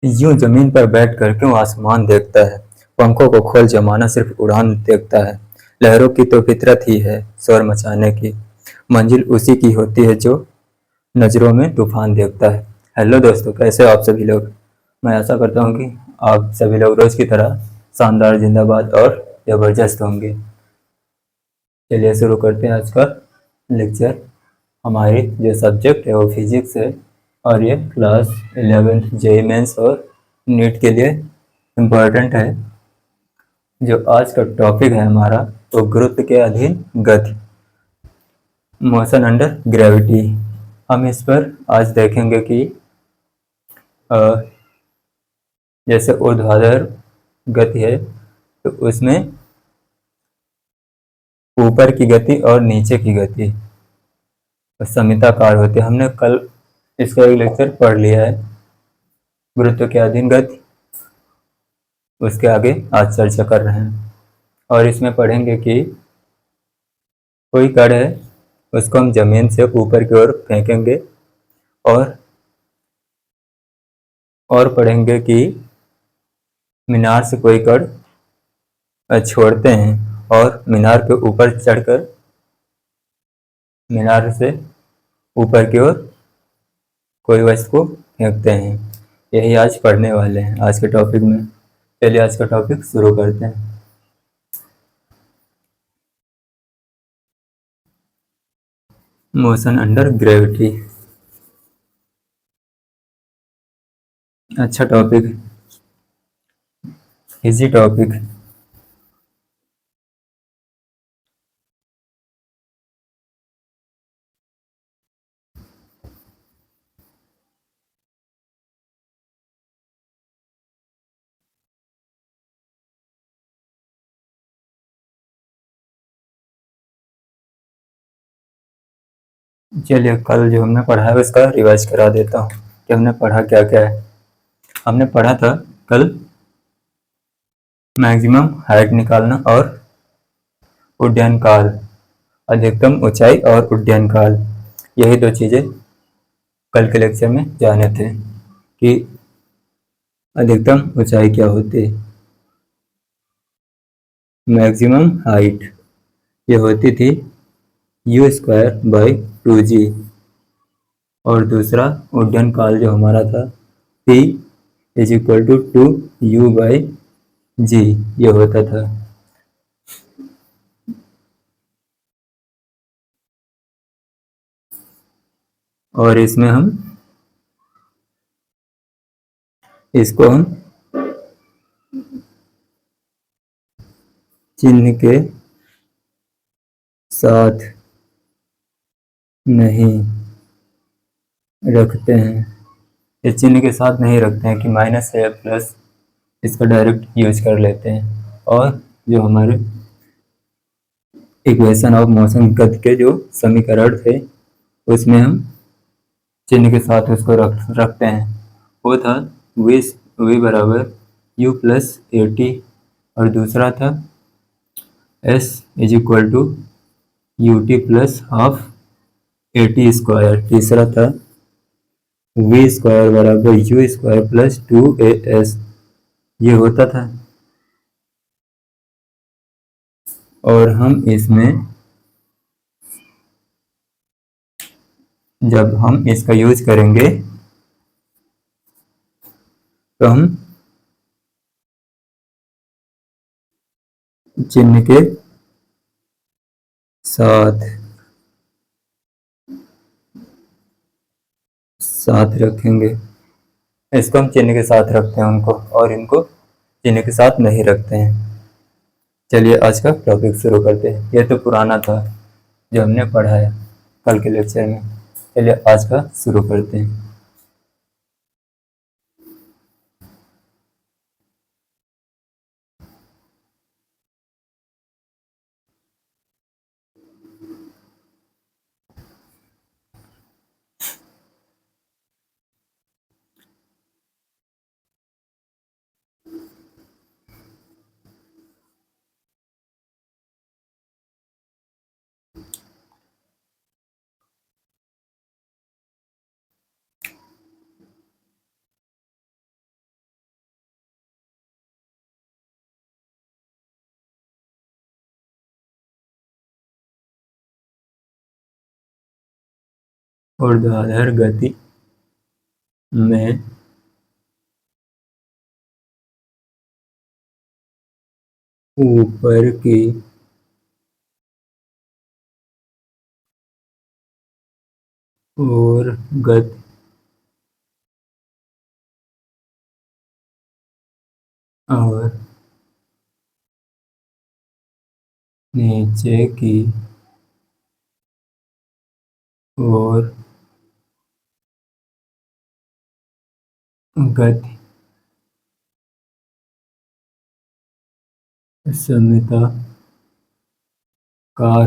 यूं जमीन पर बैठ कर क्यों आसमान देखता है। पंखों को खोल जमाना सिर्फ उड़ान देखता है। लहरों की तो फितरत ही है शोर मचाने की। मंजिल उसी की होती है जो नजरों में तूफान देखता है। हेलो दोस्तों, कैसे हो आप सभी लोग। मैं आशा करता हूँ कि आप सभी लोग रोज की तरह शानदार, जिंदाबाद और जबरदस्त होंगे। चलिए शुरू करते हैं आज का लेक्चर। हमारी जो सब्जेक्ट है वो फिजिक्स है और ये क्लास 11th जेई मेंस और नीट के लिए इम्पोर्टेंट है। जो आज का टॉपिक है हमारा वो गुरुत्व के अधीन गति, मोशन अंडर ग्रेविटी। हम इस पर आज देखेंगे कि अ, जैसे ऊर्ध्वाधर गति है तो उसमें ऊपर की गति और नीचे की गति समिताकार होती है। हमने कल इसका एक लेक्चर पढ़ लिया है, गुरुत्व के अधीन गति। उसके आगे आज चर्चा कर रहे हैं और इसमें पढ़ेंगे कि कोई कण है, उसको हम जमीन से ऊपर की ओर फेंकेंगे और पढ़ेंगे कि मीनार से कोई कण छोड़ते हैं और मीनार के ऊपर चढ़कर मीनार से ऊपर की ओर कोई वस्तु को फेंकते हैं। यही आज पढ़ने वाले हैं आज के टॉपिक में। चलिए आज का टॉपिक शुरू करते हैं। मोशन अंडर ग्रेविटी, अच्छा टॉपिक, इजी टॉपिक। चलिए कल जो हमने पढ़ा है उसका रिवाइज करा देता हूँ कि हमने पढ़ा क्या क्या है। हमने पढ़ा था कल मैक्सिमम हाइट निकालना और उड्डयन काल, अधिकतम ऊंचाई और उड्डयन काल। यही दो चीजें कल के लेक्चर में जाने थे कि अधिकतम ऊंचाई क्या होती है। मैक्सिमम हाइट ये होती थी u² / 2g और दूसरा उड्डयन काल जो हमारा था p = 2u/g ये होता था। और इसमें हम इसको हम चिन्ह के साथ नहीं रखते हैं। इस चिन्ह के साथ नहीं रखते हैं कि माइनस है या प्लस, इसका डायरेक्ट यूज कर लेते हैं। और जो हमारे इक्वेशन ऑफ मोशन गति के जो समीकरण थे उसमें हम चिन्ह के साथ उसको रखते हैं। वो था v बराबर u+at और दूसरा था s = ut+12 at²। तीसरा था v² बराबर u² + 2as ये होता था। और हम इसमें जब हम इसका यूज करेंगे तो हम चिन्ह के साथ रखेंगे। इसको हम चिन्ह के साथ रखते हैं उनको, और इनको चिन्ह के साथ नहीं रखते हैं। चलिए आज का टॉपिक शुरू करते हैं। ये तो पुराना था जो हमने पढ़ा है कल के लेक्चर में। चलिए आज का शुरू करते हैं। ऊर्ध्वाधर गति में ऊपर की ओर गति और नीचे की ओर गति सममिताकार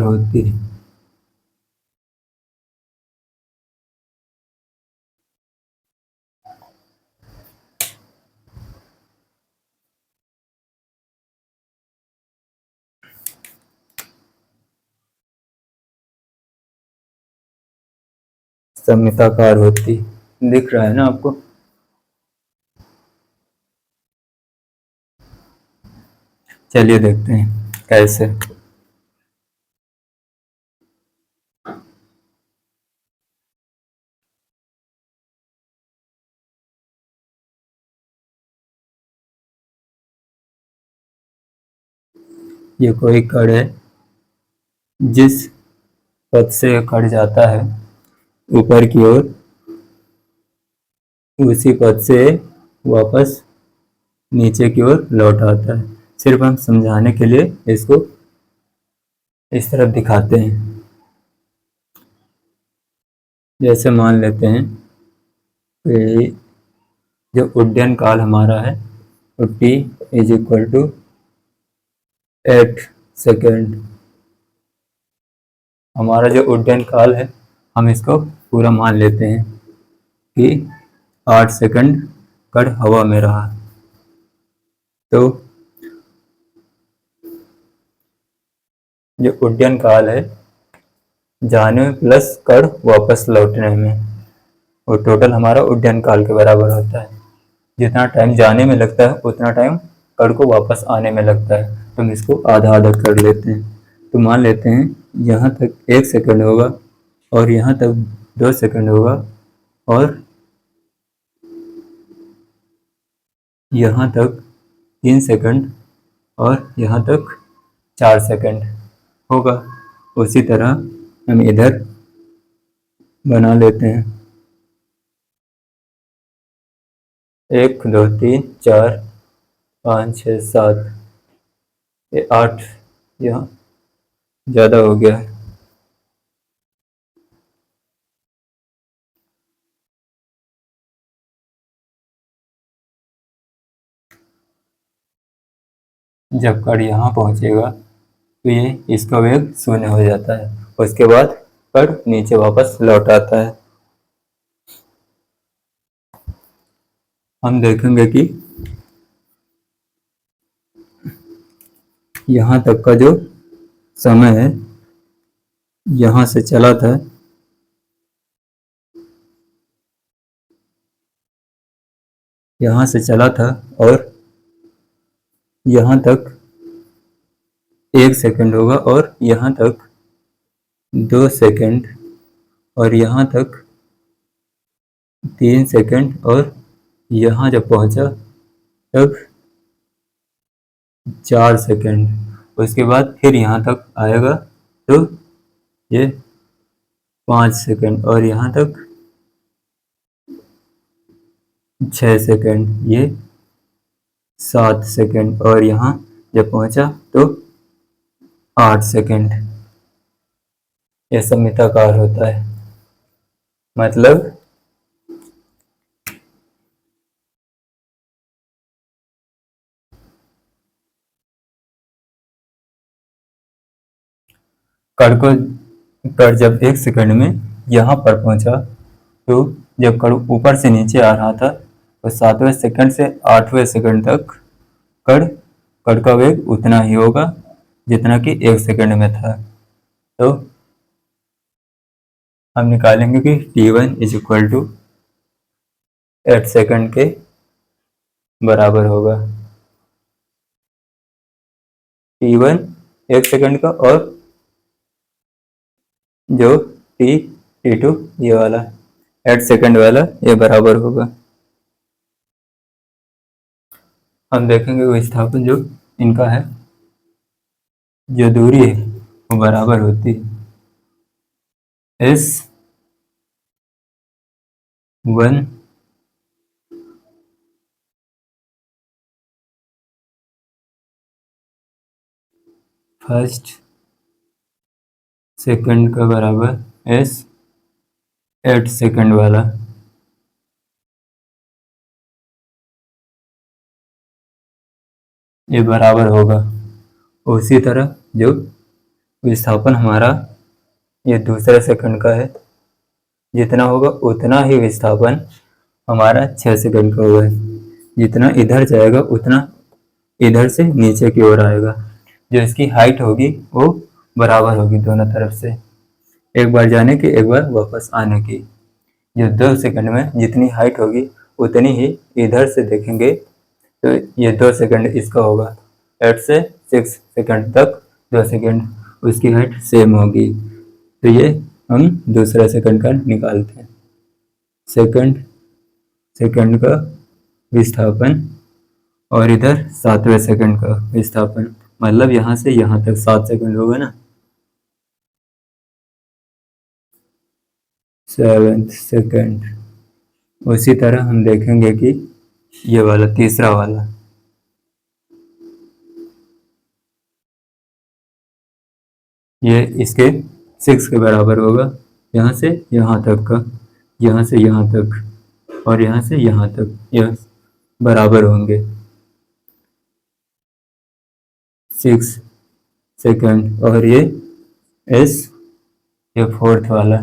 होती है। सममिताकार होती दिख रहा है ना आपको? चलिए देखते हैं कैसे। ये कोई कण है, जिस पथ से कट जाता है ऊपर की ओर, उसी पथ से वापस नीचे की ओर लौट आता है। सिर्फ हम समझाने के लिए इसको इस तरफ दिखाते हैं। जैसे मान लेते हैं कि जो उड्डयन काल हमारा है वो t is equal to 8 second. हमारा जो उड्डयन काल है हम इसको पूरा मान लेते हैं कि 8 सेकंड कण हवा में रहा। तो जो उड्डयन काल है जाने में प्लस कण वापस लौटने में, वो टोटल हमारा उड्डयन काल के बराबर होता है। जितना टाइम जाने में लगता है उतना टाइम कण को वापस आने में लगता है। तो हम इसको आधा आधा कर लेते हैं। तो मान लेते हैं यहाँ तक 1 सेकंड होगा और यहाँ तक 2 सेकंड होगा और यहाँ तक 3 सेकंड और यहाँ तक 4 सेकंड होगा। उसी तरह हम इधर बना लेते हैं 1 2 3 4 5 6 7, ये 8 यहाँ ज़्यादा हो गया है। जब कण यहाँ पहुँचेगा तो ये इसका वेग 0 हो जाता है। उसके बाद कण नीचे वापस लौट आता है। हम देखेंगे कि यहाँ तक का जो समय है यहाँ से चला था, यहाँ से चला था और यहाँ तक 1 सेकंड होगा और यहाँ तक 2 सेकंड और यहाँ तक 3 सेकंड और यहाँ जब पहुँचा तब 4 सेकंड। उसके बाद फिर यहाँ तक आएगा तो ये 5 सेकंड और यहाँ तक 6 सेकंड, ये 7 सेकंड और यहाँ जब पहुँचा तो 8 सेकंड। यह सममिताकार होता है। मतलब कण जब 1 सेकंड में यहाँ पर पहुँचा तो जब कण ऊपर से नीचे आ रहा था तो 7वें सेकंड से 8वें सेकंड तक कण का वेग उतना ही होगा जितना कि 1 सेकंड में था। तो हम निकालेंगे कि t1 is equal to 8 second के बराबर होगा। t1 1 सेकंड का और जो t T2 ये वाला 8 सेकंड वाला ये बराबर होगा। हम देखेंगे विस्थापन जो इनका है, जो दूरी है वो बराबर होती है S1 फर्स्ट सेकंड का बराबर S8 सेकंड वाला। ये बराबर होगा। उसी तरह जो विस्थापन हमारा ये दूसरे सेकंड का है, जितना होगा उतना ही विस्थापन हमारा 6 सेकंड का होगा। जितना इधर जाएगा उतना इधर से नीचे की ओर आएगा। जो इसकी हाइट होगी वो बराबर होगी दोनों तरफ से, एक बार जाने की एक बार वापस आने की। जो 2 सेकंड में जितनी हाइट होगी उतनी ही इधर से देखेंगे तो ये 2 सेकंड इसका होगा। 8 से 6 सेकंड तक 2 सेकंड उसकी हाइट सेम होगी। तो ये हम दूसरा सेकंड का निकालते हैं। सेकंड सेकंड का विस्थापन और इधर 7वें सेकंड का विस्थापन, मतलब यहाँ से यहाँ तक 7 सेकंड होगा ना। 7th second. उसी तरह हम देखेंगे कि ये वाला तीसरा वाला ये इसके 6 के बराबर होगा। यहाँ से यहाँ तक का, यहाँ से यहाँ तक और यहाँ से यहाँ तक यह बराबर होंगे 6 सेकंड। और ये एस ये फोर्थ वाला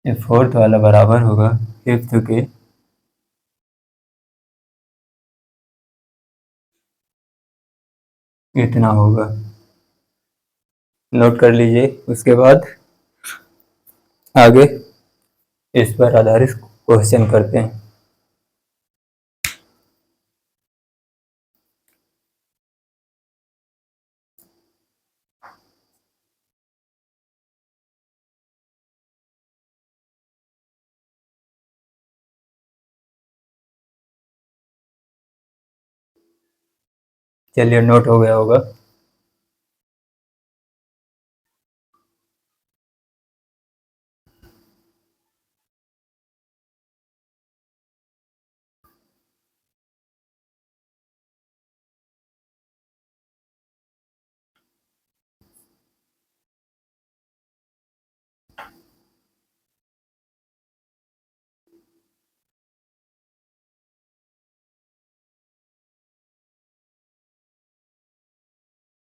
ये फोर्थ वाला बराबर होगा फिफ्थ के इतना होगा। नोट कर लीजिए। उसके बाद आगे इस पर आधारित क्वेश्चन करते हैं। चलिए नोट हो गया होगा।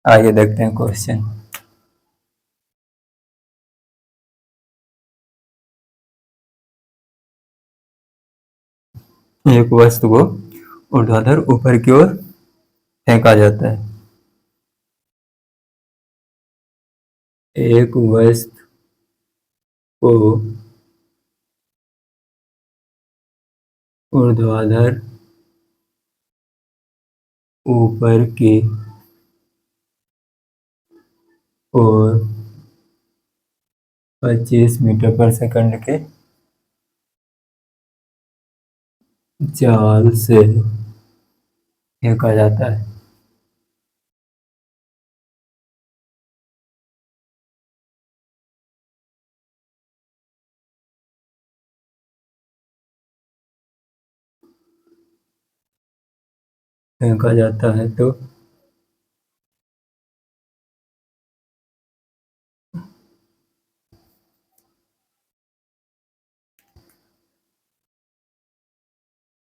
आइए देखते हैं क्वेश्चन। एक वस्तु को ऊर्ध्वाधर ऊपर की ओर फेंका जाता है। एक वस्तु को ऊर्ध्वाधर ऊपर की ओर 25 मीटर पर सेकंड के चाल से फेंका जाता है। फेंका जाता है तो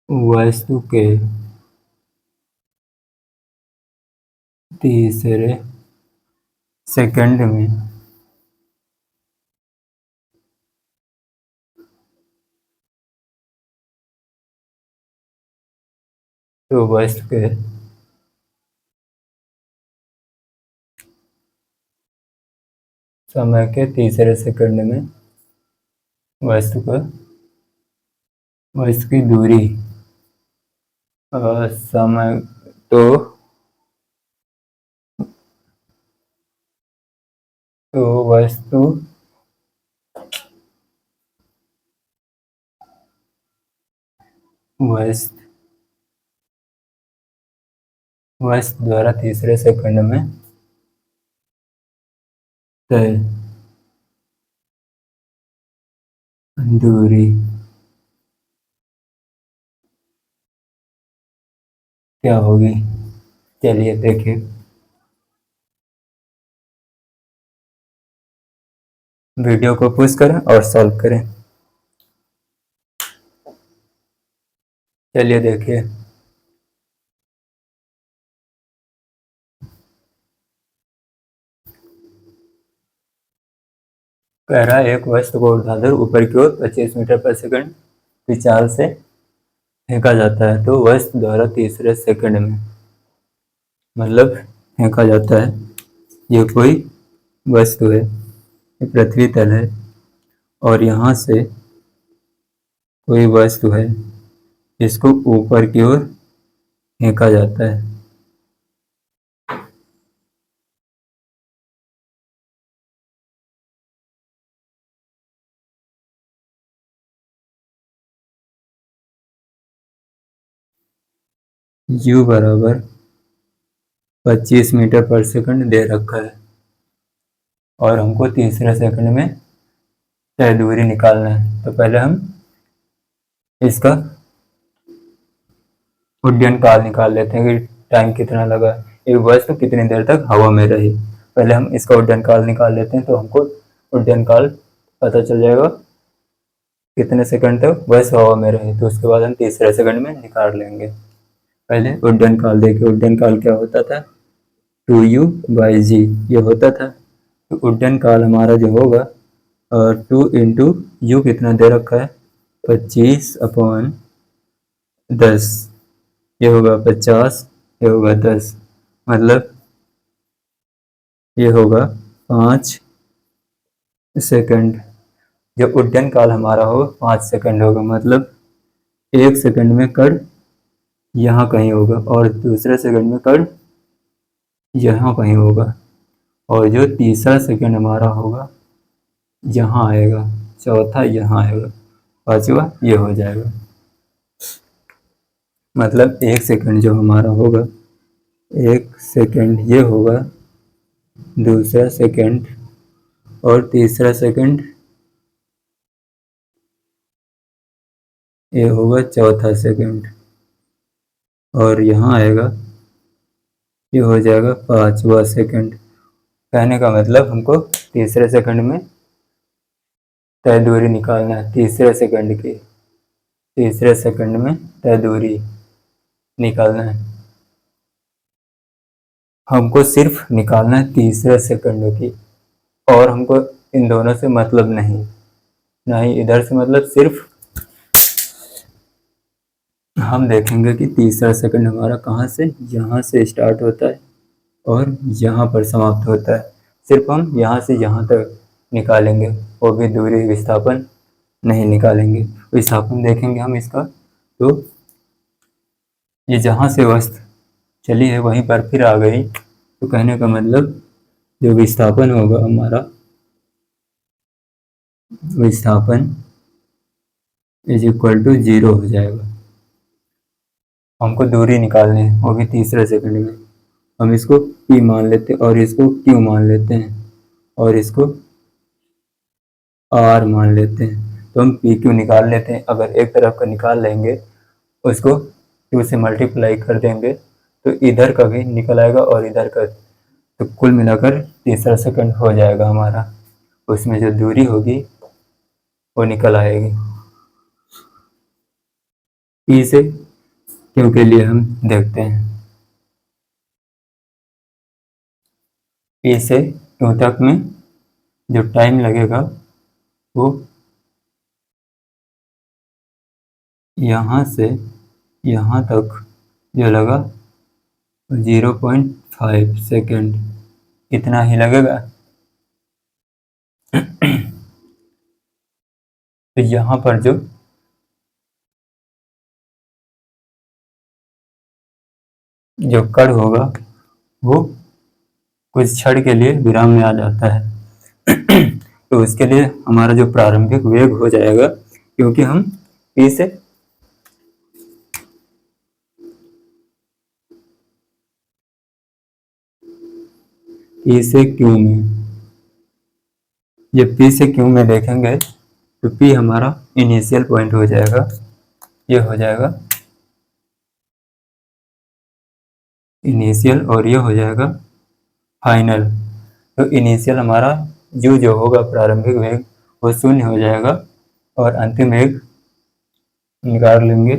वस्तु के तीसरे सेकंड में तो वस्तु के समय के तीसरे सेकंड में वस्तु का वस्तु की दूरी समय तो वस्तु वस्तु द्वारा तीसरे सेकंड में तय दूरी क्या होगी? चलिए देखें। वीडियो को पुश करें और सॉल्व करें। चलिए देखिए। कह रहा है एक वस्तु को ऊर्ध्वाधर ऊपर की ओर 25 मीटर पर सेकंड की चाल से फेंका जाता है तो वस्तु द्वारा तीसरे सेकंड में, मतलब फेंका जाता है। ये कोई वस्तु है, ये पृथ्वी तल है और यहाँ से कोई वस्तु है, इसको ऊपर की ओर फेंका जाता है। U बराबर 25 मीटर पर सेकंड दे रखा है और हमको तीसरे सेकंड में तय दूरी निकालना है। तो पहले हम इसका उड्डयन काल निकाल लेते हैं कि टाइम कितना लगा, एक वस्तु कितनी देर तक हवा में रही। पहले हम इसका उड्डयन काल निकाल लेते हैं तो हमको उड्डयन काल पता चल जाएगा कितने सेकंड तक वस्तु हवा में रही। तो उसके बाद हम तीसरे सेकंड में निकाल लेंगे। पहले उड्डयन काल देखिए, उड्डयन काल क्या होता था, 2u/g ये होता था। तो उड्डयन काल हमारा जो होगा 2 इंटू यू कितना दे रखा है 25/10, ये होगा 50, ये होगा 10, मतलब ये होगा 5 सेकंड। जब उड्डयन काल हमारा हो 5 सेकंड होगा, मतलब 1 सेकंड में कण यहाँ कहीं होगा और दूसरे सेकंड में कण यहाँ कहीं होगा और जो तीसरा सेकंड हमारा होगा यहाँ आएगा, चौथा यहाँ आएगा, पांचवा ये हो जाएगा। मतलब 1 सेकंड जो हमारा होगा, 1 सेकंड ये होगा, दूसरा सेकंड और तीसरा सेकंड ये होगा, चौथा सेकंड और यहाँ आएगा, ये हो जाएगा 5वां सेकंड। कहने का मतलब हमको तीसरे सेकंड में तय दूरी निकालना है, तीसरे सेकंड में तय दूरी निकालना है। हमको सिर्फ निकालना है तीसरे सेकंड की और हमको इन दोनों से मतलब नहीं, ना ही इधर से मतलब। सिर्फ हम देखेंगे कि तीसरा सेकंड हमारा कहाँ से, यहाँ से स्टार्ट होता है और यहाँ पर समाप्त होता है। सिर्फ हम यहाँ से यहाँ तक निकालेंगे, वो भी दूरी विस्थापन नहीं निकालेंगे। विस्थापन देखेंगे हम इसका, तो ये जहाँ से वस्तु चली है वहीं पर फिर आ गई। तो कहने का मतलब जो विस्थापन होगा हमारा, विस्थापन इज इक्वल टू 0 हो जाएगा। हमको दूरी निकालनी है, वो भी तीसरे सेकंड में। हम इसको P मान लेते हैं और इसको Q मान लेते हैं और इसको R मान लेते हैं। तो हम PQ निकाल लेते हैं। अगर एक तरफ का निकाल लेंगे, उसको 2 से मल्टीप्लाई कर देंगे तो इधर का भी निकल आएगा और इधर का, तो कुल मिलाकर तीसरा सेकंड हो जाएगा हमारा। उसमें जो दूरी होगी वो निकल आएगी। P से Q के लिए हम देखते हैं। P से Q तक में जो टाइम लगेगा वो यहाँ से यहाँ तक जो लगा 0.5 सेकेंड, इतना ही लगेगा। तो यहाँ पर जो जो कण होगा वो कुछ क्षण के लिए विराम में आ जाता है। तो उसके लिए हमारा जो प्रारंभिक वेग हो जाएगा, क्योंकि हम पी से क्यू में, जब पी से क्यू में देखेंगे तो पी हमारा इनिशियल पॉइंट हो जाएगा, ये हो जाएगा इनिशियल, और ये हो जाएगा फाइनल। तो इनिशियल हमारा जो होगा प्रारंभिक वेग वो 0 हो जाएगा, और अंतिम वेग निकाल लेंगे।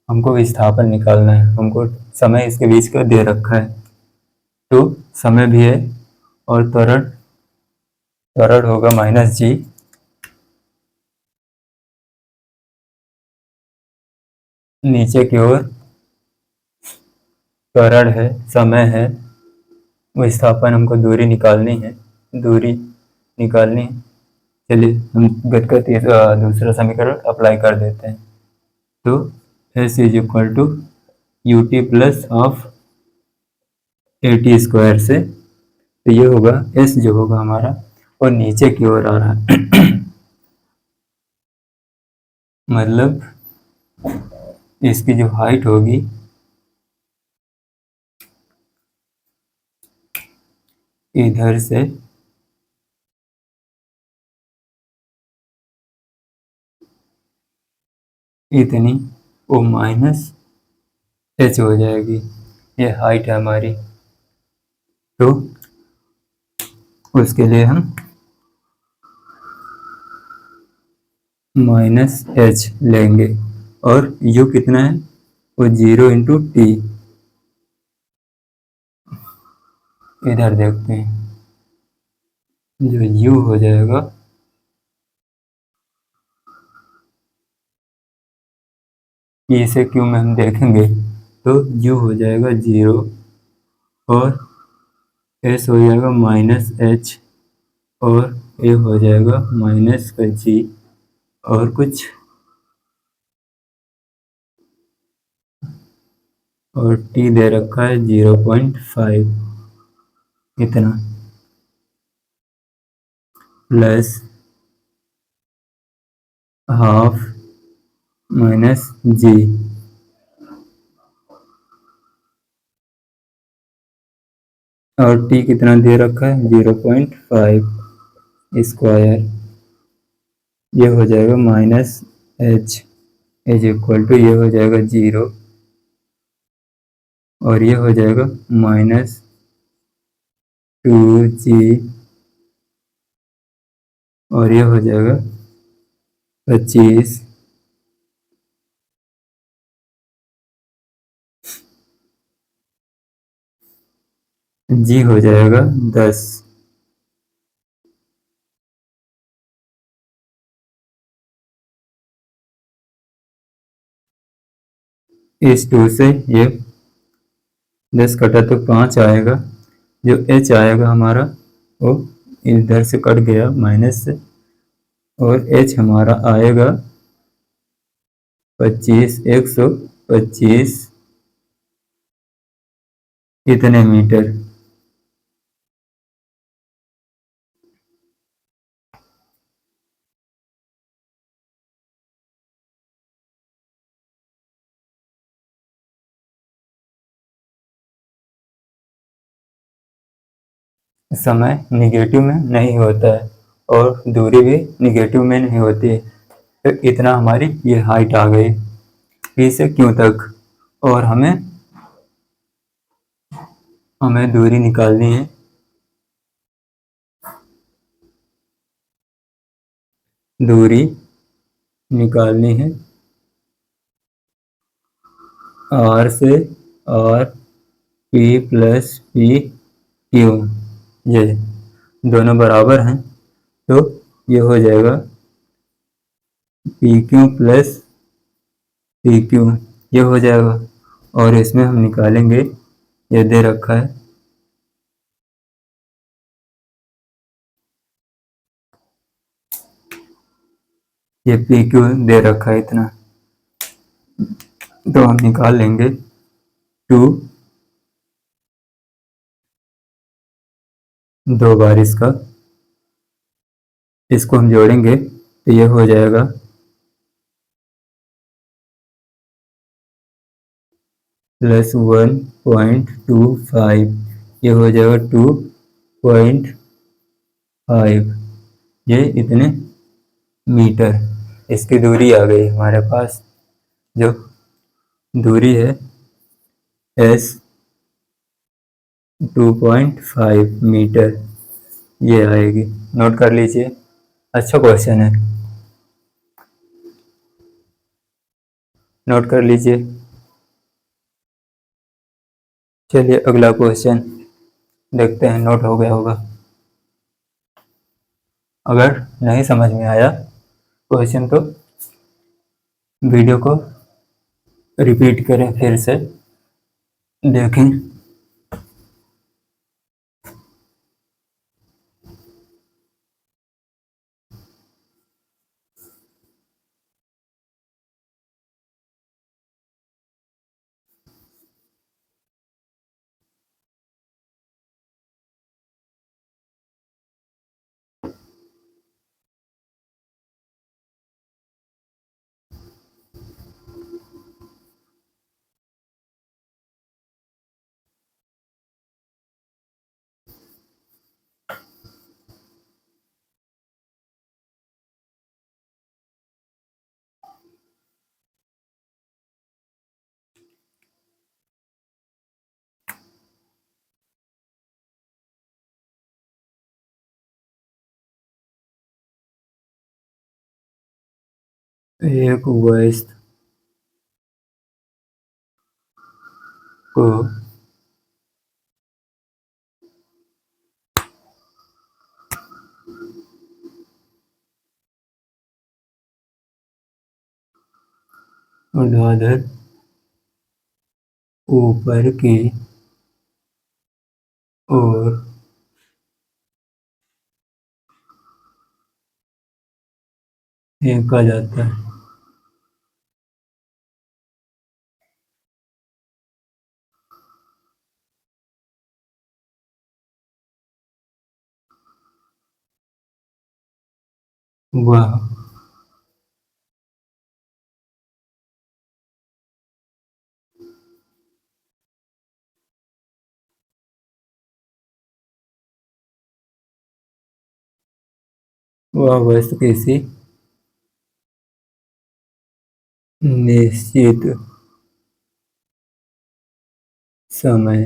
हमको विस्थापन निकालना है, हमको समय इसके बीच का दे रखा है, तो समय भी है, और त्वरण त्वरण होगा -g, नीचे की ओर त्वरण है, समय है, विस्थापन, हमको दूरी निकालनी है, दूरी निकालनी है। चलिए हम गति का दूसरा समीकरण अप्लाई कर देते हैं। तो S is equal to u t plus half a t square से, तो ये होगा S जो होगा हमारा, और नीचे की ओर आ रहा है। मतलब इसकी जो हाइट होगी इधर से इतनी, वो -h हो जाएगी, ये हाइट है हमारी। तो उसके लिए हम -h लेंगे, और u कितना है, वो 0 इंटू टी। इधर देखते हैं, जो u हो जाएगा p से q में हम देखेंगे तो u हो जाएगा 0, और s हो जाएगा -h, और a हो जाएगा -g, और कुछ, और t दे रखा है 0.5, इतना, प्लस हाफ -g, और t कितना दे रखा है 0.5 स्क्वायर, ये हो जाएगा -h इज इक्वल टू, ये हो जाएगा 0, और ये हो जाएगा -2g, और ये हो जाएगा 25, g हो जाएगा 10। इस 2 से ये 10 कटा तो 5 आएगा, जो h आएगा हमारा वो इधर से कट गया माइनस से, और h हमारा आएगा 25, 125 इतने मीटर। समय निगेटिव में नहीं होता है, और दूरी भी निगेटिव में नहीं होती है, तो इतना हमारी ये हाइट आ गई पी से क्यू तक, और हमें दूरी निकालनी है। दूरी निकालनी है आर से, R P plus P Q, ये दोनों बराबर हैं, तो ये हो जाएगा P Q plus P Q, ये हो जाएगा, और इसमें हम निकालेंगे, ये दे रखा है ये पी क्यू दे रखा है इतना, तो हम निकाल लेंगे 2, 2 बार इसका, इसको हम जोड़ेंगे तो ये हो जाएगा +1.25, ये हो जाएगा 2.5, ये इतने मीटर इसकी दूरी आ गई हमारे पास। जो दूरी है S 2.5 मीटर, ये आएगी। नोट कर लीजिए, अच्छा क्वेश्चन है, नोट कर लीजिए। चलिए अगला क्वेश्चन देखते हैं, नोट हो गया होगा। अगर नहीं समझ में आया क्वेश्चन तो वीडियो को रिपीट करें, फिर से देखें। एक वयस्क को ऊर्ध्वाधर ऊपर की ओर फेंका जाता है। वह वस्तु किसी निश्चित समय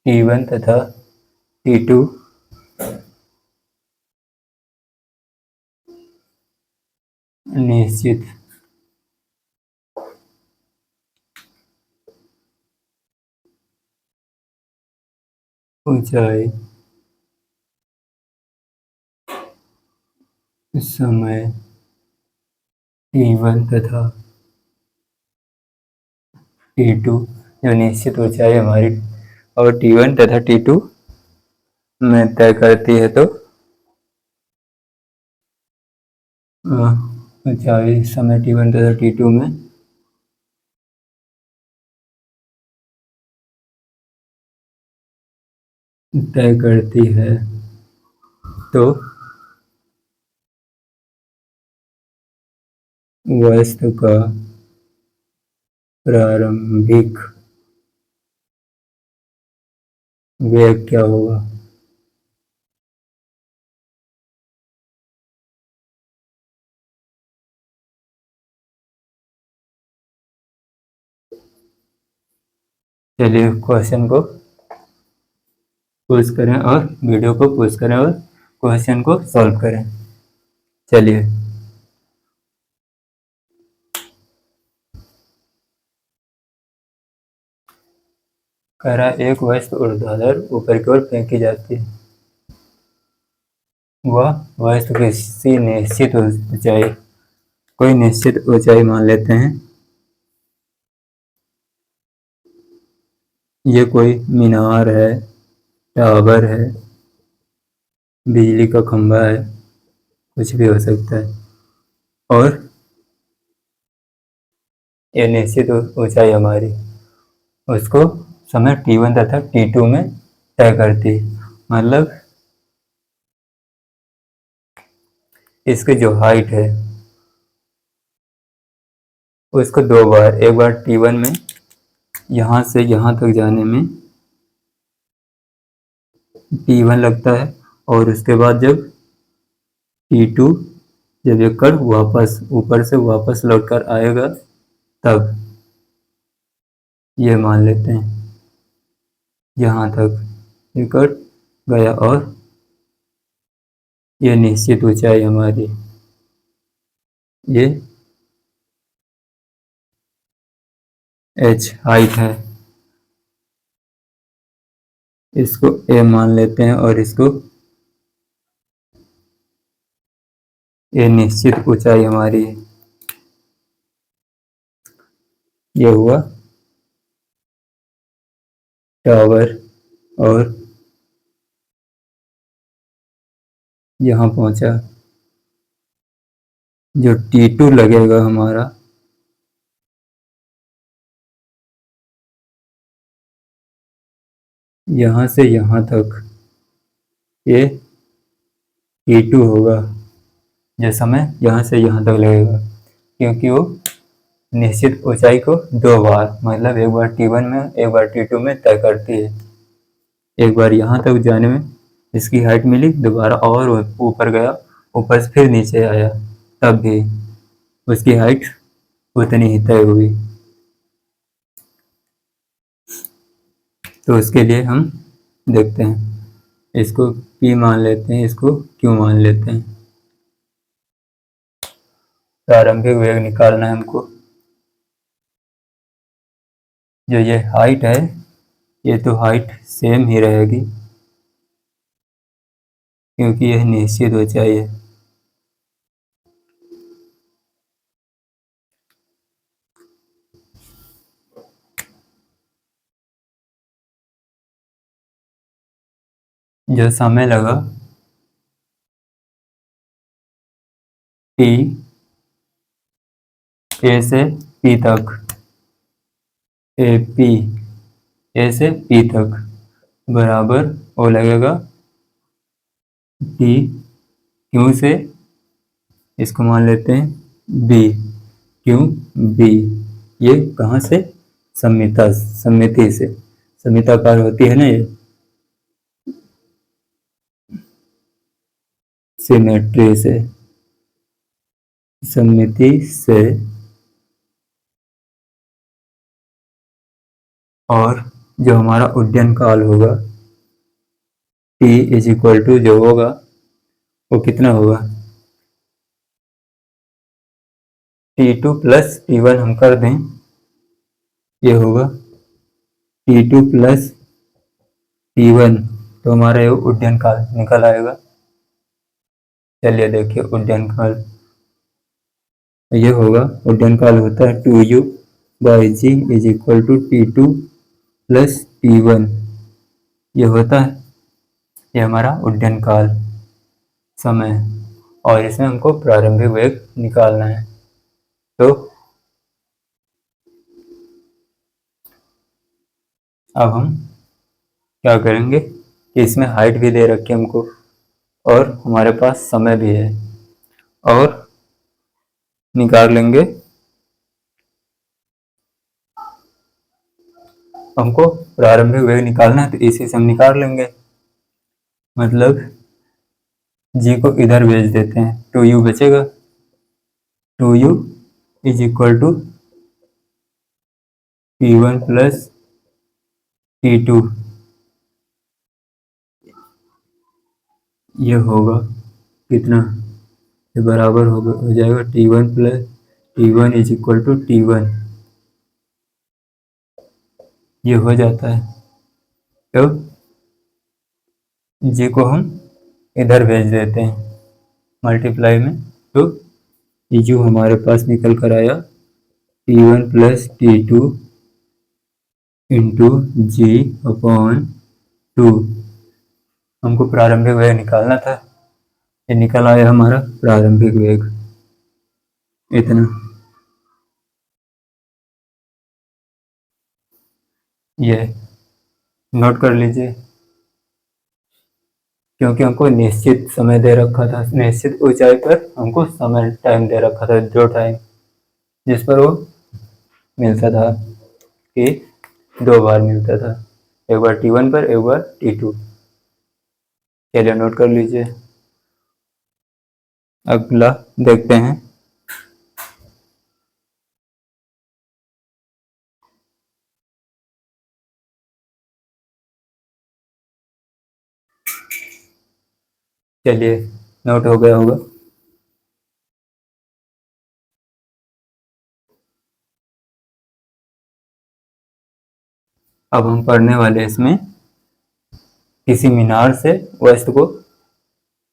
T1 तथा T2 निश्चित ऊंचाई समय T1 तथा T2, जो निश्चित ऊंचाई हमारी और T1 तथा T2 में तय करती है, तो ऊंचाई समय T1 तथा T2 में तय करती है, तो वस्तु का प्रारंभिक वेग क्या होगा। चलिए क्वेश्चन को पोस्ट करें और वीडियो को पोस्ट करें और क्वेश्चन को सॉल्व करें। चलिए, कह रहा एक वस्तु ऊर्ध्वाधर ऊपर की ओर फेंकी जाती है। वह वस्तु किसी निश्चित ऊंचाई, कोई निश्चित ऊंचाई मान लेते हैं, ये कोई मीनार है, टावर है, बिजली का खंभा है, कुछ भी हो सकता है, और ये निश्चित ऊंचाई हमारी उसको समय t1 तथा t2 में तय करती है। मतलब इसकी जो हाइट है उसको दो बार, एक बार t1 में यहाँ से यहाँ तक जाने में t1 लगता है, और उसके बाद जब t2 जब ये कर्व वापस ऊपर से वापस लौट कर आएगा तब ये मान लेते हैं यहाँ तक ये कर्व गया, और ये निश्चित ऊंचाई हमारी, ये h हाइट है, इसको a मान लेते हैं, और इसको ये निश्चित ऊंचाई हमारी है। ये हुआ टावर, और यहाँ पहुंचा जो t2 लगेगा हमारा यहाँ से यहाँ तक, ये t2 होगा जो समय यहाँ से यहाँ तक लगेगा, क्योंकि वो निश्चित ऊंचाई को दो बार, मतलब एक बार t1 में एक बार t2 में तय करती है। एक बार यहाँ तक जाने में इसकी हाइट मिली, दोबारा और ऊपर गया, ऊपर से फिर नीचे आया, तब भी उसकी हाइट उतनी ही तय हुई। तो उसके लिए हम देखते हैं, इसको p मान लेते हैं, इसको q मान लेते हैं। प्रारंभिक वेग निकालना है हमको। जो ये हाइट है ये तो हाइट सेम ही रहेगी, क्योंकि यह निश्चित ऊंचाई है। जो समय लगा t a से p तक, ए पी ए से p तक बराबर वो लगेगा t q से, इसको मान लेते हैं b, q b। ये कहाँ से? सममिति से, सममिताकार होती है ना ये, सिमेट्री से, सममिति से। और जो हमारा उड्डयन काल होगा t इज इक्वल टू जो होगा वो कितना होगा, t2 प्लस t1 हम कर दें, ये होगा t2 प्लस t1, तो हमारा ये उड्डयन काल निकल आएगा। चलिए देखिए उड्डयन काल, ये होगा उड्डयन काल होता है 2u by g is equal to t2 plus t1, ये होता है, ये हमारा उड्डयन काल समय है, और इसमें हमको प्रारंभिक वेग निकालना है। तो अब हम क्या करेंगे कि इसमें हाइट भी दे रखी है हमको, और हमारे पास समय भी है, और निकाल लेंगे। हमको प्रारंभिक वेग निकालना है तो इसी से हम निकाल लेंगे, मतलब जी को इधर भेज देते हैं, 2u बचेगा, 2u is equal to p1 plus p2, ये होगा कितना, ये बराबर हो जाएगा t1 plus t1 is equal to t1, ये हो जाता है। तो जी को हम इधर भेज देते हैं मल्टीप्लाई में, तो यू हमारे पास निकल कर आया t1 प्लस t2 इंटू जी अपॉन 2। हमको प्रारंभिक वेग निकालना था, ये निकल आया हमारा प्रारंभिक वेग इतना। ये नोट कर लीजिए, क्योंकि हमको निश्चित समय दे रखा था, निश्चित ऊंचाई पर हमको समय टाइम दे रखा था, जो टाइम जिस पर वो मिलता था कि 2 बार मिलता था, एक बार T1 पर, एक बार T2। चलिए नोट कर लीजिए। अगला देखते हैं। चलिए नोट हो गया होगा। अब हम पढ़ने वाले इसमें किसी मीनार से वस्तु को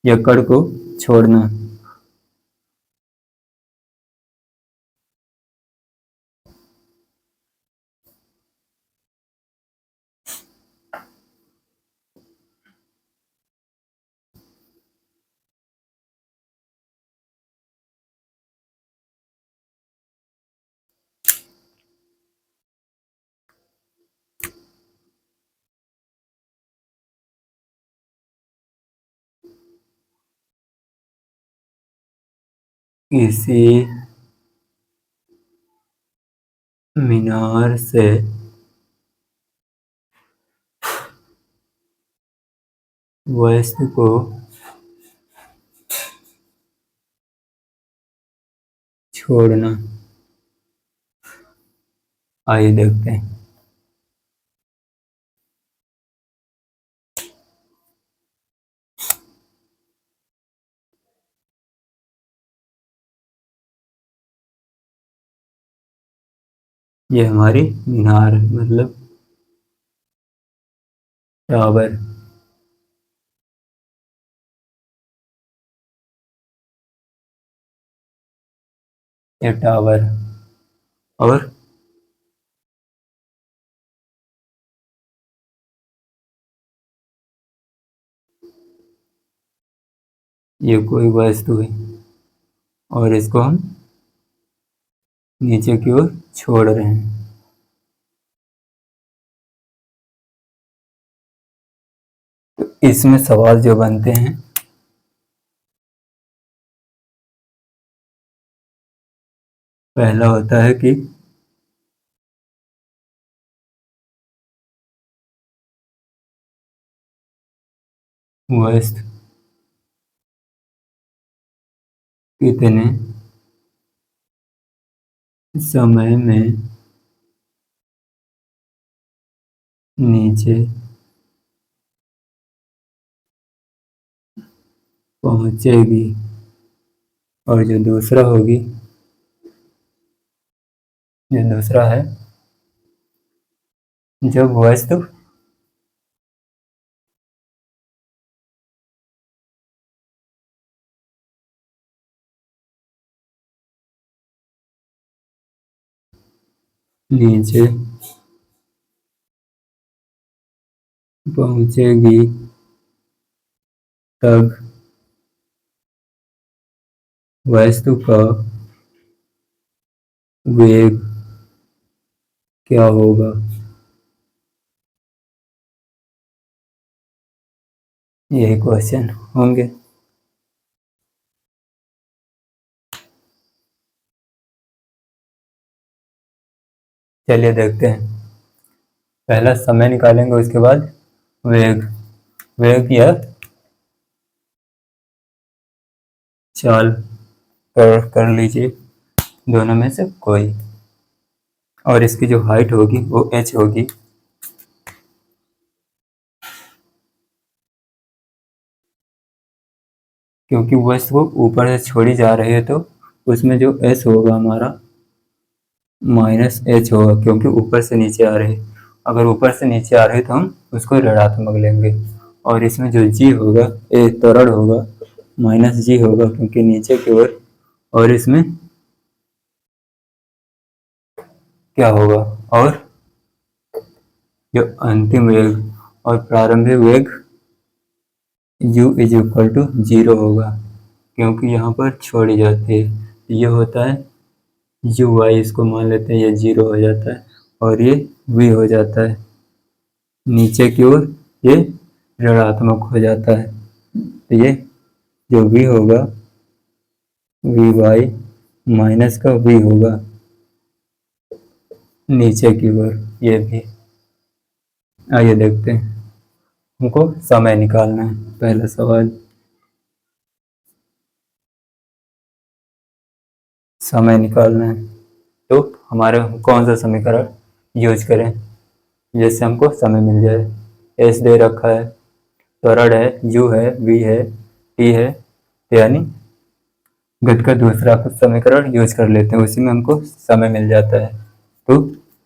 या कण को छोड़ना। किसी मीनार से वस्तु को छोड़ना। आइए देखते हैं। ये हमारी मीनार मतलब टावर। ये टावर और ये कोई वस्तु है और इसको हम नीचे की ओर छोड़ रहे हैं। तो इसमें सवाल जो बनते हैं, पहला होता है कि वस्तु कितने समय में नीचे पहुंचेगी। और जो दूसरा होगी, जो दूसरा है, जब वस्तु नीचे पहुंचेगी तब वस्तु का वेग क्या होगा। यही क्वेश्चन होंगे। चलिए देखते हैं। पहला समय निकालेंगे, उसके बाद वेग। वेग या चाल कर लीजिए, दोनों में से कोई। और इसकी जो हाइट होगी वो h होगी। क्योंकि वस्तु को ऊपर से छोड़ी जा रही है, तो उसमें जो s होगा हमारा -h होगा, क्योंकि ऊपर से नीचे आ रही है। अगर ऊपर से नीचे आ रही है तो हम उसको ऋणात्मक लेंगे। और इसमें जो g होगा, ये त्वरण होगा, -g होगा क्योंकि नीचे की ओर। और इसमें क्या होगा, और जो अंतिम वेग और प्रारंभिक वेग u इज इक्वल टू 0 होगा, क्योंकि यहाँ पर छोड़ी जाती है। ये होता है u y, इसको मान लेते हैं, ये 0 हो जाता है और ये v हो जाता है। नीचे की ओर ये ऋणात्मक हो जाता है। तो ये जो v होगा वी वाई माइनस का v होगा नीचे की ओर ये भी। आइए देखते हैं, हमको समय निकालना है। पहला सवाल, समय निकालना है तो हमारे कौन सा समीकरण यूज करें जिससे हमको समय मिल जाए। एस दे रखा है, त्वरण है, यू है, वी है, टी है, यानी गति का दूसरा समीकरण यूज कर लेते हैं, उसी में हमको समय मिल जाता है। तो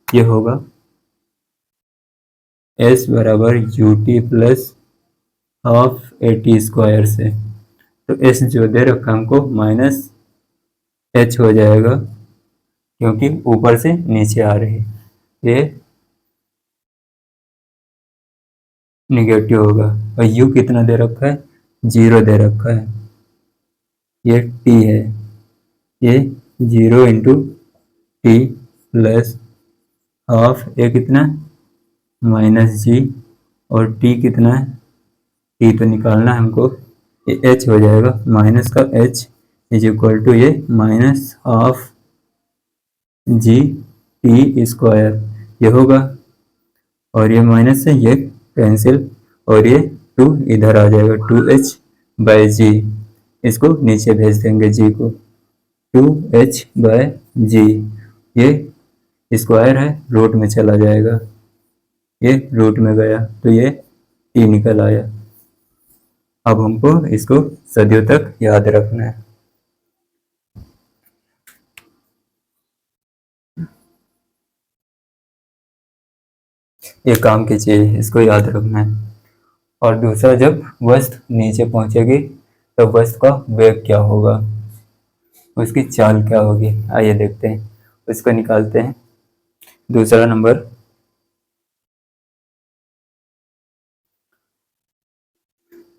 ये होगा एस बराबर you t plus half a t square से। तो एस जो दे रखा हमको माइनस एच हो जाएगा क्योंकि ऊपर से नीचे आ रही, ये निगेटिव होगा। और यू कितना दे रखा है, 0 दे रखा है। ये टी है, ये 0 इंटू टी प्लस हाफ ए कितना माइनस जी, और टी कितना है, टी तो निकालना है हमको, ये एच हो जाएगा माइनस का एच इज इक्वल टू ये माइनस हाफ जी टी स्क्वायर, ये होगा। और ये माइनस से ये कैंसिल, और ये 2 इधर आ जाएगा, 2h बाई जी, इसको नीचे भेज देंगे जी को, 2h बाय जी, ये स्क्वायर है रूट में चला जाएगा, ये रूट में गया तो ये t निकल आया। अब हमको इसको सदियों तक याद रखना है। ये काम की चीज, इसको याद रखना है। और दूसरा, जब वस्तु नीचे पहुंचेगी तो वस्तु का वेग क्या होगा, उसकी चाल क्या होगी, आइए देखते हैं, उसको निकालते हैं। दूसरा नंबर,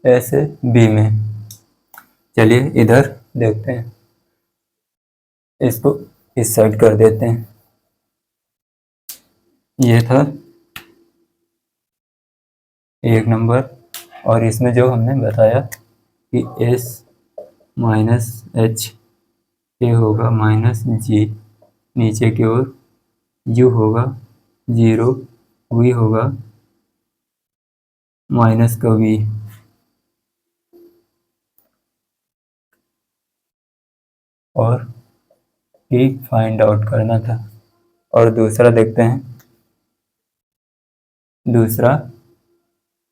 ऐसे बी में, चलिए इधर देखते हैं, इसको इस साइड कर देते हैं। ये था एक नंबर, और इसमें जो हमने बताया कि एस माइनस एच ए होगा माइनस जी, नीचे की ओर यू होगा 0, वी होगा माइनस का वी, और टी फाइंड आउट करना था। और दूसरा देखते हैं, दूसरा,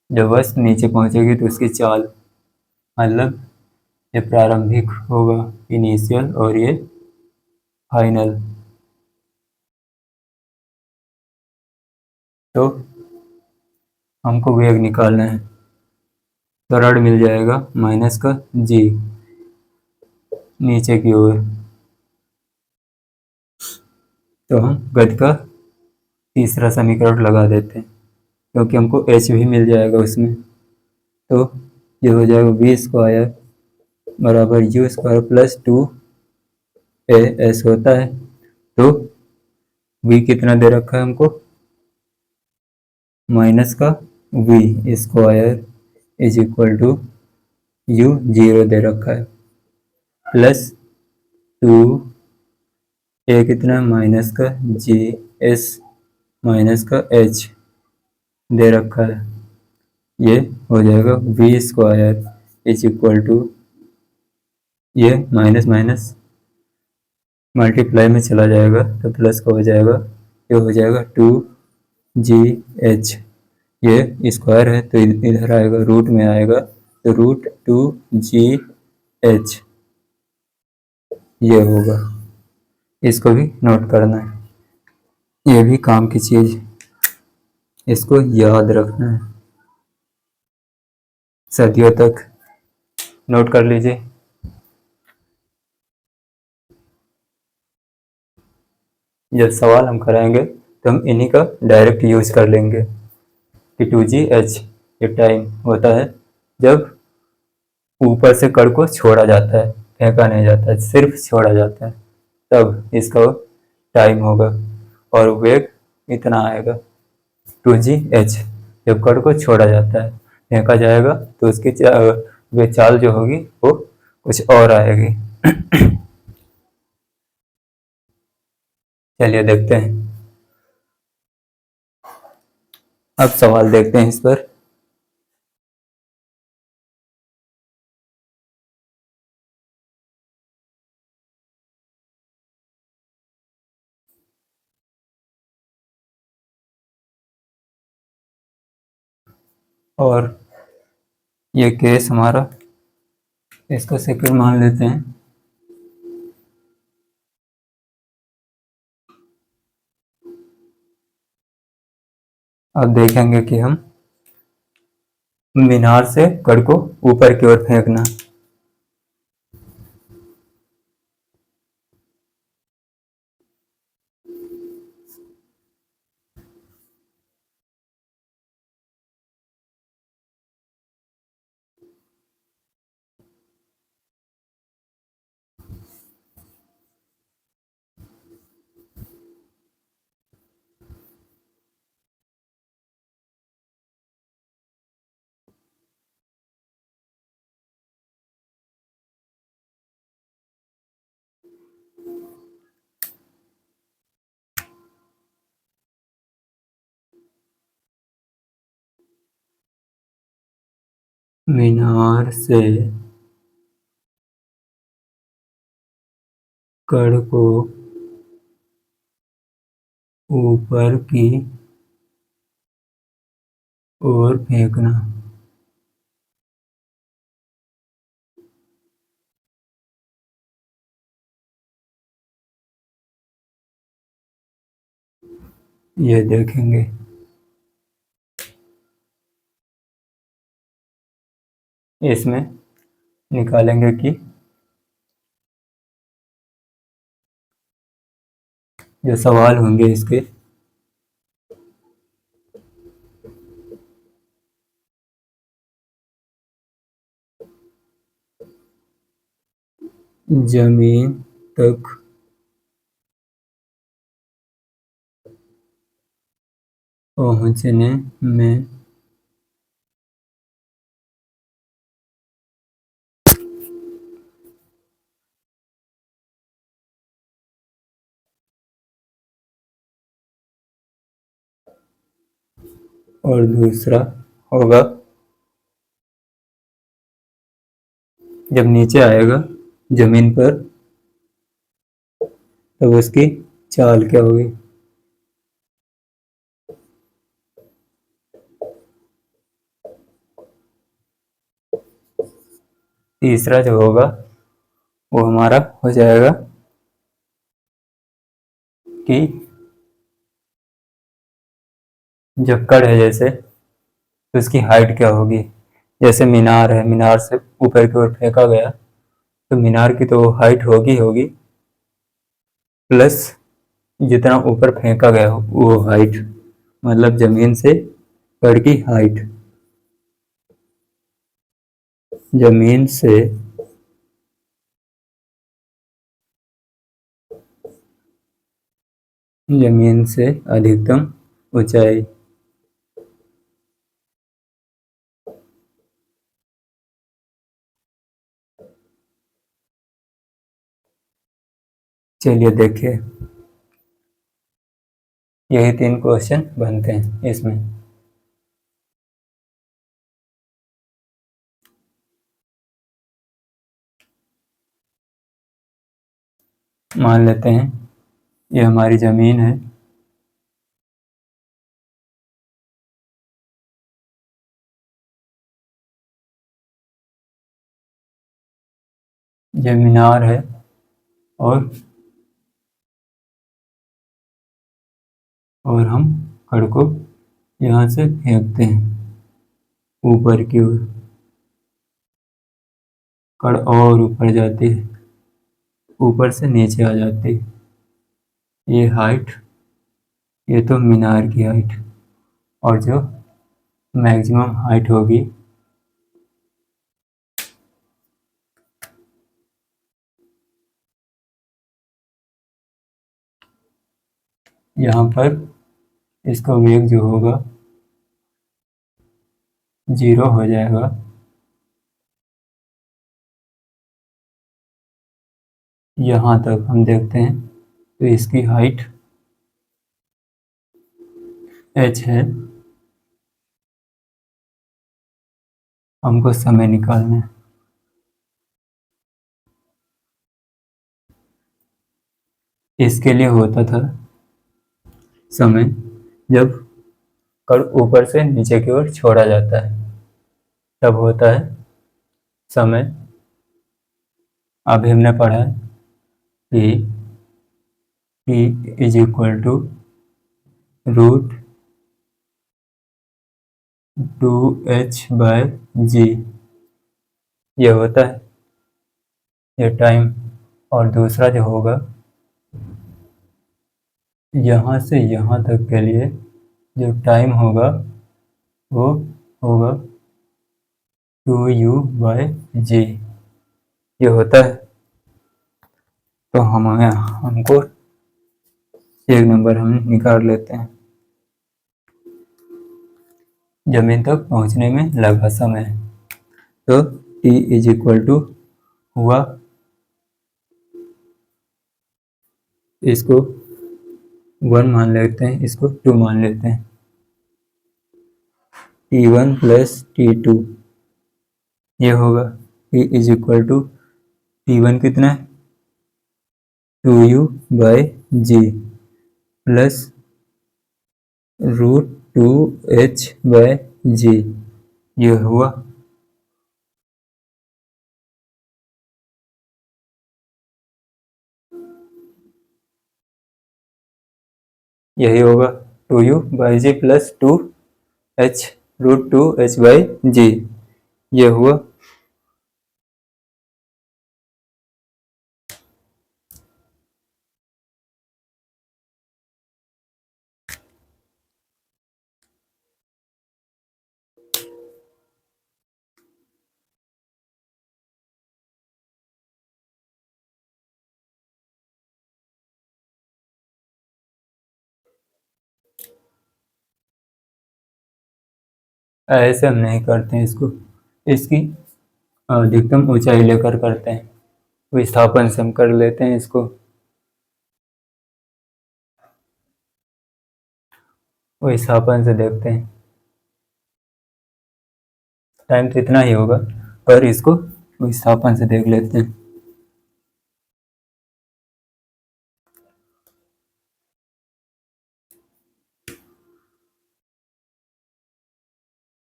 जब वस्तु नीचे पहुंचेगी तो उसकी चाल, मतलब ये प्रारंभिक होगा इनिशियल, और ये फाइनल। तो हमको वेग निकालना है, त्वरण मिल जाएगा माइनस का जी नीचे की ओर, तो हम गति का तीसरा समीकरण लगा देते हैं क्योंकि हमको एच भी मिल जाएगा उसमें। तो ये हो जाएगा वी स्क्वायर बराबर you square plus 2 A S होता है। तो वी कितना दे रखा है हमको, माइनस का v square is equal to u 0 दे रखा है, प्लस 2 ए कितना माइनस का जी एस माइनस का एच दे रखा है, ये हो जाएगा v square is equal to, ये माइनस माइनस मल्टीप्लाई में चला जाएगा तो प्लस का हो जाएगा, ये हो जाएगा 2GH, ये स्क्वायर है तो इधर आएगा रूट में आएगा, तो रूट 2GH ये होगा। इसको भी नोट करना है, ये भी काम की चीज, इसको याद रखना है, सदियों तक नोट कर लीजिए। जब सवाल हम कराएंगे तो हम इन्हीं का डायरेक्ट यूज कर लेंगे कि 2GH ये टाइम होता है जब ऊपर से कण को छोड़ा जाता है, फेंका नहीं जाता है, सिर्फ छोड़ा जाता है, तब इसका टाइम होगा, और वेग इतना आएगा 2GH। जब कड़ को छोड़ा जाता है, फेंका जाएगा तो उसकी वे चाल जो होगी वो कुछ और आएगी। चलिए देखते हैं। अब सवाल देखते हैं इस पर। और ये केस हमारा, इसको सिक्योर मान लेते हैं। अब देखेंगे कि हम मीनार से कड़ को ऊपर की ओर फेंकना। मीनार से कड़ को ऊपर की ओर फेंकना। ये देखेंगे। इसमें निकालेंगे कि जो सवाल होंगे इसके, जमीन तक पहुंचने में और दूसरा होगा जब नीचे आएगा जमीन पर तब उसकी चाल क्या होगी। तीसरा जो होगा वो हमारा हो जाएगा कि जब कड़ है जैसे तो उसकी हाइट क्या होगी। जैसे मीनार है, मीनार से ऊपर की ओर फेंका गया तो मीनार की तो हाइट होगी होगी प्लस जितना ऊपर फेंका गया हो वो हाइट, मतलब जमीन से कड़ की हाइट। जमीन से जमीन से अधिकतम ऊंचाई। चलिए देखिए, यही 3 क्वेश्चन बनते हैं इसमें। मान लेते हैं ये हमारी जमीन है। ये मीनार है और हम कड़ को यहाँ से फेंकते हैं ऊपर की ओर। कड़ और ऊपर जाती है, ऊपर से नीचे आ जाती है। ये हाइट, ये तो मीनार की हाइट, और जो मैक्सिमम हाइट होगी यहाँ पर, इसका वेग जो होगा 0 हो जाएगा। यहाँ तक हम देखते हैं तो इसकी हाइट h है। हमको समय निकालना है। इसके लिए होता था समय जब कण ऊपर से नीचे की ओर छोड़ा जाता है तब होता है समय। अभी हमने पढ़ा है कि T is equal to root 2h/g, ये होता है ये टाइम। और दूसरा जो होगा यहाँ से यहाँ तक के लिए जो टाइम होगा वो होगा 2u/g, ये होता है। तो हमको एक नंबर हम निकाल लेते हैं। जमीन तक पहुंचने में लगा समय, तो t इज इक्वल टू हुआ, इसको 1 मान लेते हैं, इसको 2 मान लेते हैं, t1 प्लस t2, ये होगा t is equal to t1 कितना है 2u/g प्लस रूट 2h/g, ये हुआ। यही होगा 2u/g plus 2h root 2h/g, ये हुआ। ऐसे हम नहीं करते हैं इसको, इसकी अधिकतम ऊंचाई लेकर करते हैं। विस्थापन से हम कर लेते हैं इसको। विस्थापन से देखते हैं, टाइम तो इतना ही होगा पर इसको विस्थापन से देख लेते हैं।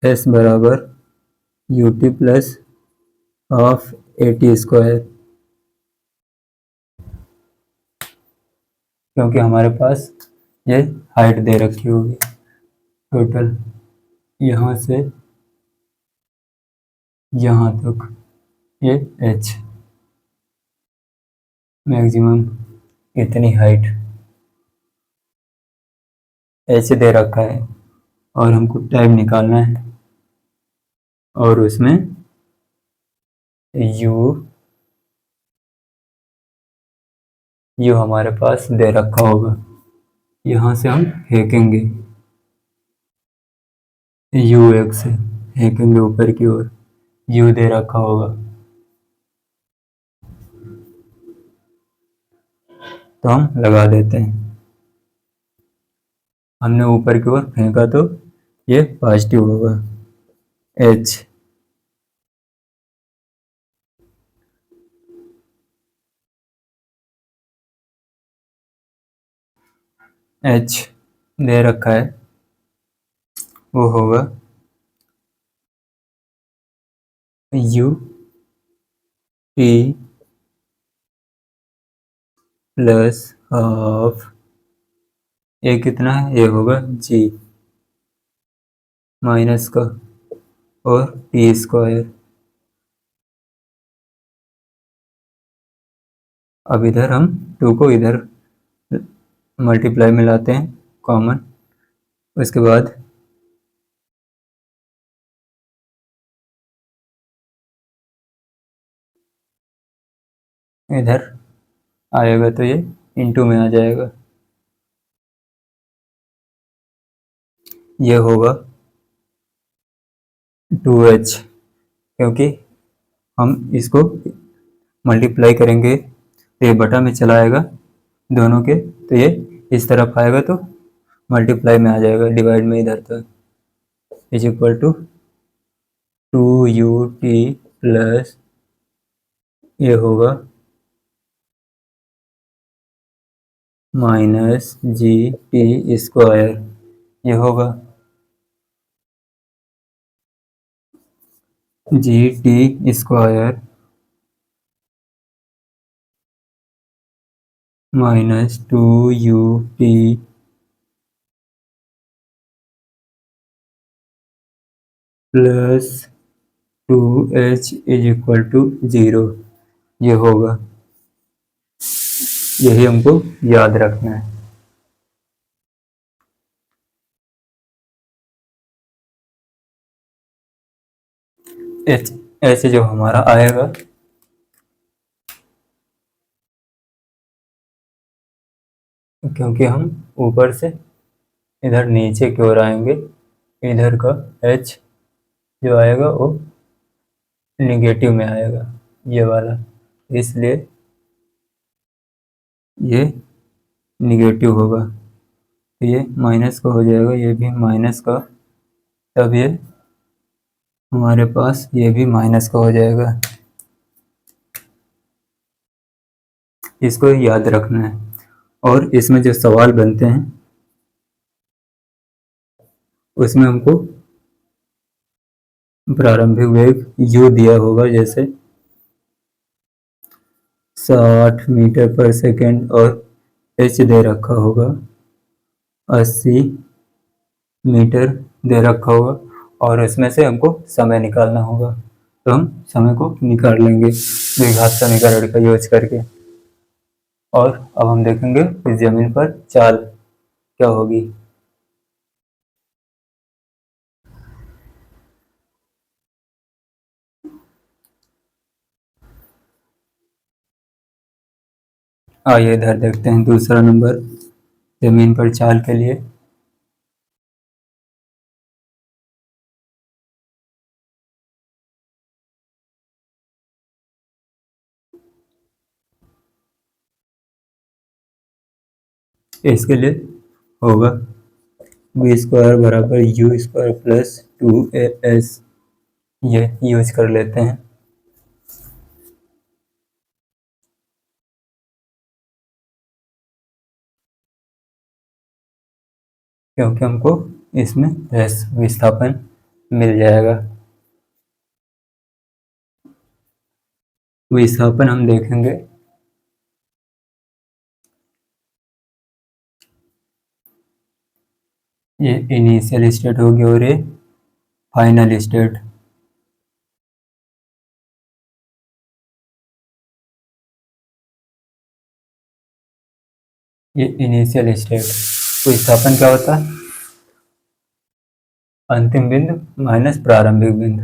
S बराबर ut प्लस हाफ at², क्योंकि हमारे पास ये हाइट दे रखी होगी टोटल यहाँ से यहाँ तक, ये h मैक्सिमम इतनी हाइट h दे रखा है और हमको टाइम निकालना है, और उसमें u हमारे पास दे रखा होगा। यहाँ से हम फेंकेंगे u1 से फेंकेंगे ऊपर की ओर, u दे रखा होगा तो हम लगा देते हैं। हमने ऊपर की ओर फेंका तो ये पॉजिटिव होगा h, h दे रखा है वो होगा u t प्लस हाफ, ये कितना है ये होगा g माइनस का और t²। अब इधर हम 2 को इधर मल्टीप्लाई में लाते हैं कॉमन, उसके बाद इधर आएगा तो ये इंटू में आ जाएगा, ये होगा 2h, क्योंकि हम इसको मल्टीप्लाई करेंगे तो ये बटा में चला आएगा दोनों के, तो ये इस तरफ आएगा तो मल्टीप्लाई में आ जाएगा, डिवाइड में इधर, तो is equal to 2ut plus ये होगा माइनस जी टी स्क्वायर, ये होगा g t square minus 2ut plus 2h is equal to 0, ये होगा। यही हमको याद रखना है। एच एच जो हमारा आएगा, क्योंकि हम ऊपर से इधर नीचे की ओर आएंगे, इधर का एच जो आएगा वो निगेटिव में आएगा, ये वाला, इसलिए ये निगेटिव होगा, तो ये माइनस का हो जाएगा, ये भी माइनस का, तब ये हमारे पास ये भी माइनस का हो जाएगा। इसको याद रखना है। और इसमें जो सवाल बनते हैं उसमें हमको प्रारंभिक वेग u दिया होगा, जैसे 60 मीटर पर सेकेंड, और h दे रखा होगा 80 मीटर दे रखा होगा, और इसमें से हमको समय निकालना होगा, तो हम समय को निकाल लेंगे द्विघात समीकरण का यूज करके। और अब हम देखेंगे इस जमीन पर चाल क्या होगी। आइए इधर देखते हैं दूसरा नंबर जमीन पर चाल के लिए। इसके लिए होगा v स्क्वायर बराबर u स्क्वायर प्लस 2as, ये यूज कर लेते हैं। क्योंकि हमको इसमें विस्थापन मिल जाएगा। विस्थापन हम देखेंगे, ये इनिशियल स्टेट होगी और ये फाइनल स्टेट। ये इनिशियल स्टेट, विस्थापन क्या होता है, अंतिम बिंदु माइनस प्रारंभिक बिंदु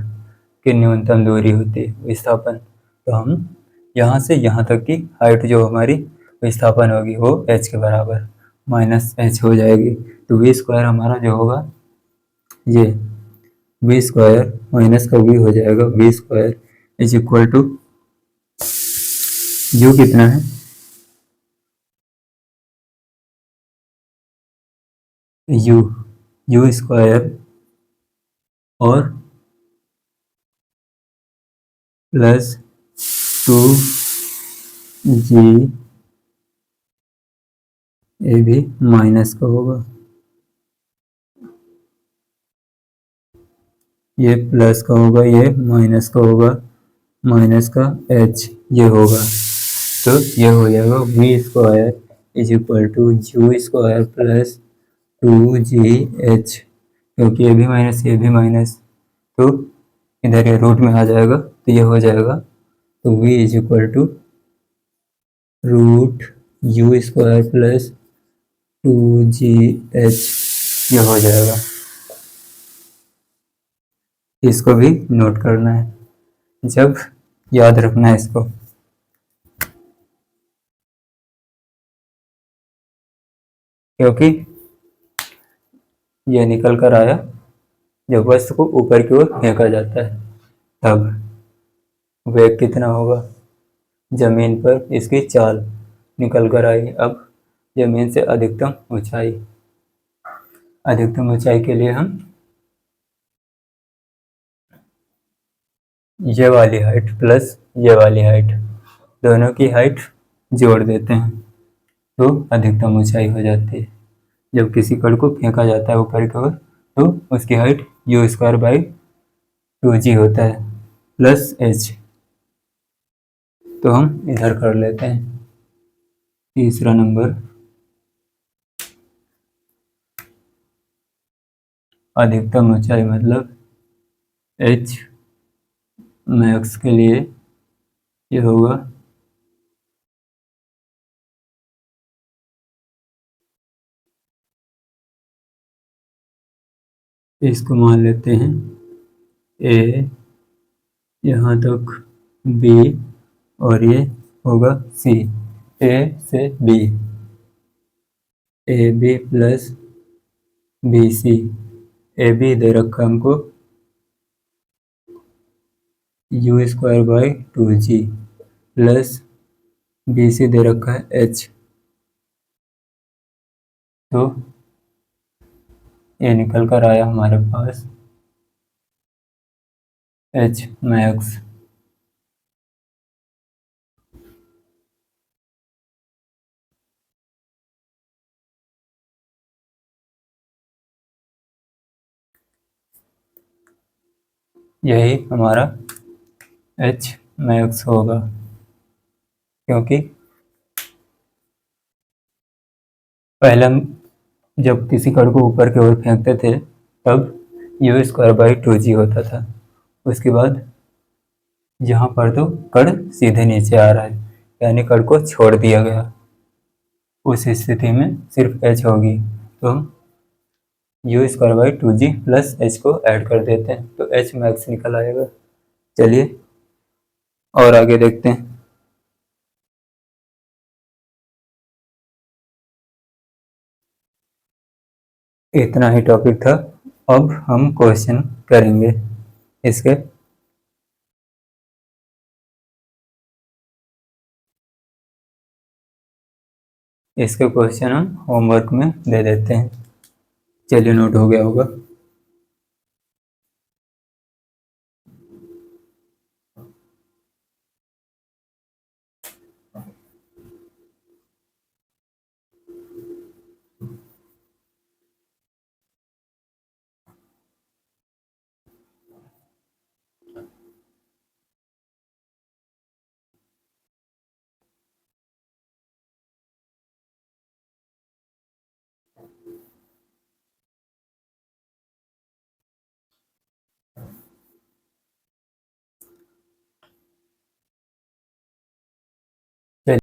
की न्यूनतम दूरी होती है विस्थापन। तो हम यहाँ से यहाँ तक की हाइट जो हमारी विस्थापन होगी वो h के बराबर माइनस h हो जाएगी। तो v स्क्वायर हमारा जो होगा, ये v स्क्वायर माइनस का v हो जाएगा, v square is equal to u कितना है, u स्क्वायर और प्लस 2g, ये भी माइनस का होगा, ये प्लस का होगा, ये माइनस का होगा, माइनस का h ये होगा। तो ये हो जाएगा v square is equal to u square plus 2gh, क्योंकि ये भी माइनस ये भी माइनस, तो इधर ये रूट में आ जाएगा, तो ये हो जाएगा। तो v is equal to root u square plus 2gh, ये हो जाएगा। इसको भी नोट करना है, जब याद रखना है इसको। क्योंकि ये निकल कर आया जब वस्तु को ऊपर की ओर फेंका जाता है तब वेग कितना होगा। जमीन पर इसकी चाल निकल कर आई। अब जमीन से अधिकतम ऊंचाई के लिए हम ये वाली हाइट प्लस ये वाली हाइट, दोनों की हाइट जोड़ देते हैं तो अधिकतम ऊंचाई हो जाती है। जब किसी कण को फेंका जाता है ऊपर की ओर तो उसकी हाइट u² / 2g होता है प्लस h। तो हम इधर कर लेते हैं तीसरा नंबर। अधिकतम ऊंचाई मतलब h मैक्स के लिए ये होगा इसको मान लेते हैं a, यहाँ तक b और ये होगा c। a से b, A B plus B C. A B दे रखा हमको u² / 2g प्लस बी सी दे रखा है h। तो ये निकल कर आया हमारे पास h मैक्स। यही हमारा h मैक्स होगा क्योंकि पहले हम जब किसी कण को ऊपर की ओर फेंकते थे तब u² / 2g होता था। उसके बाद यहाँ पर तो कण सीधे नीचे आ रहा है यानी कण को छोड़ दिया गया। उस स्थिति में सिर्फ h होगी तो हम u² / 2g प्लस h को ऐड कर देते हैं तो h मैक्स निकल आएगा। चलिए और आगे देखते हैं। इतना ही टॉपिक था। अब हम क्वेश्चन करेंगे इसके। इसके क्वेश्चन हम होमवर्क में दे देते हैं। चलिए नोट हो गया होगा।